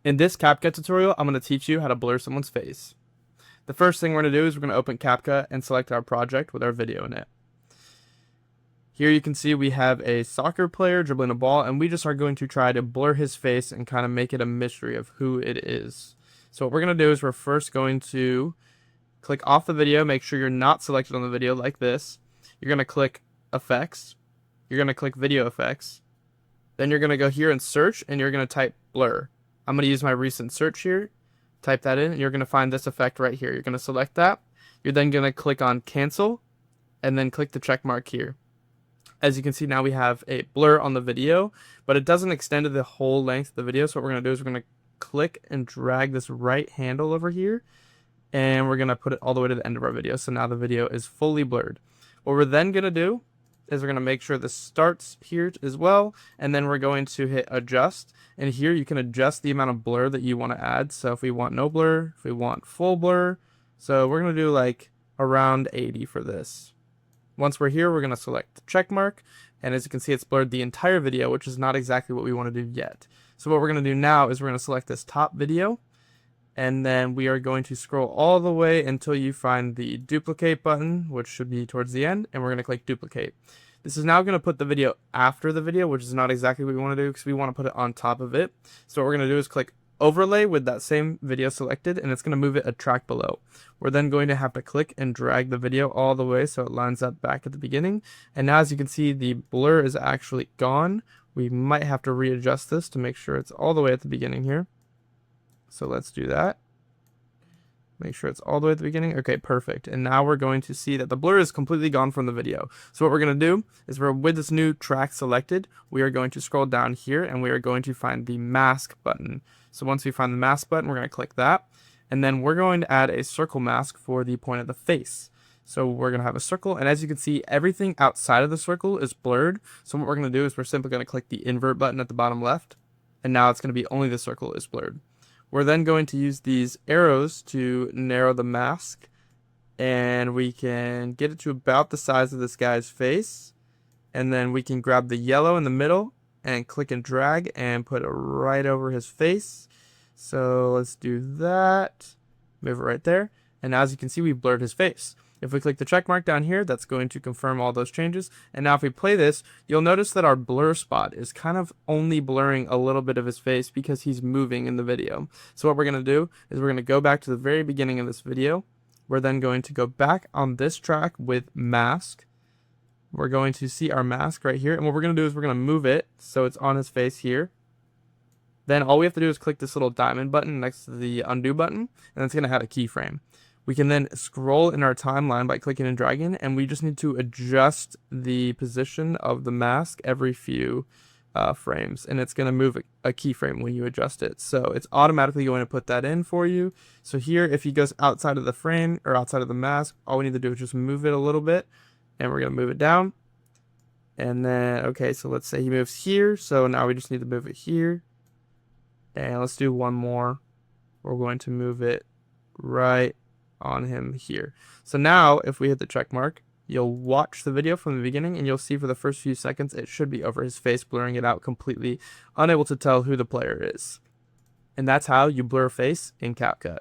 In this CapCut tutorial, I'm going to teach you how to blur someone's face. The first thing we're going to do is we're going to open CapCut and select our project with our video in it. Here you can see we have a soccer player dribbling a ball, and we just are going to try to blur his face and kind of make it a mystery of who it is. So what we're going to do is we're first going to click off the video, make sure you're not selected on the video like this. You're going to click Effects. You're going to click Video Effects. Then you're going to go here and search, and you're going to type blur. I'm going to use my recent search here, type that in, and you're going to find this effect right here. You're going to select that. You're then going to click on cancel, and then click the check mark here. As you can see, now we have a blur on the video, but it doesn't extend to the whole length of the video. So what we're going to do is we're going to click and drag this right handle over here, and we're going to put it all the way to the end of our video. So now the video is fully blurred. What we're then going to do is we're going to make sure this starts here as well, and then we're going to hit adjust, and here you can adjust the amount of blur that you want to add. So if we want no blur, if we want full blur, so we're going to do like around 80 for this. Once we're here, we're going to select the check mark, and as you can see, it's blurred the entire video, which is not exactly what we want to do yet. So what we're going to do now is we're going to select this top video, and then we are going to scroll all the way until you find the duplicate button, which should be towards the end, and we're going to click duplicate. This is now going to put the video after the video, which is not exactly what we want to do because we want to put it on top of it. So what we're going to do is click overlay with that same video selected, and it's going to move it a track below. We're then going to have to click and drag the video all the way so it lines up back at the beginning. And now as you can see, the blur is actually gone. We might have to readjust this to make sure it's all the way at the beginning here. So let's do that. Make sure it's all the way at the beginning. Okay, perfect. And now we're going to see that the blur is completely gone from the video. So what we're going to do is with this new track selected, we are going to scroll down here and we are going to find the mask button. So once we find the mask button, we're going to click that. And then we're going to add a circle mask for the point of the face. So we're going to have a circle, and as you can see, everything outside of the circle is blurred. So what we're going to do is we're simply going to click the invert button at the bottom left, and now it's going to be only the circle is blurred. We're then going to use these arrows to narrow the mask, and we can get it to about the size of this guy's face, and then we can grab the yellow in the middle and click and drag and put it right over his face. So let's do that, move it right there, and as you can see, we blurred his face. If we click the check mark down here, that's going to confirm all those changes. And now if we play this, you'll notice that our blur spot is kind of only blurring a little bit of his face because he's moving in the video. So what we're going to do is we're going to go back to the very beginning of this video. We're then going to go back on this track with mask. We're going to see our mask right here. And what we're going to do is we're going to move it so it's on his face here. Then all we have to do is click this little diamond button next to the undo button, and it's going to add a keyframe. We can then scroll in our timeline by clicking and dragging, and we just need to adjust the position of the mask every few frames, and it's going to move a keyframe when you adjust it. So it's automatically going to put that in for you. So here, if he goes outside of the frame or outside of the mask, all we need to do is just move it a little bit, and we're going to move it down. And then, okay, so let's say he moves here, so now we just need to move it here. And let's do one more. We're going to move it right on him here. So now if we hit the check mark, you'll watch the video from the beginning and you'll see for the first few seconds it should be over his face, blurring it out completely, unable to tell who the player is. And that's how you blur a face in CapCut.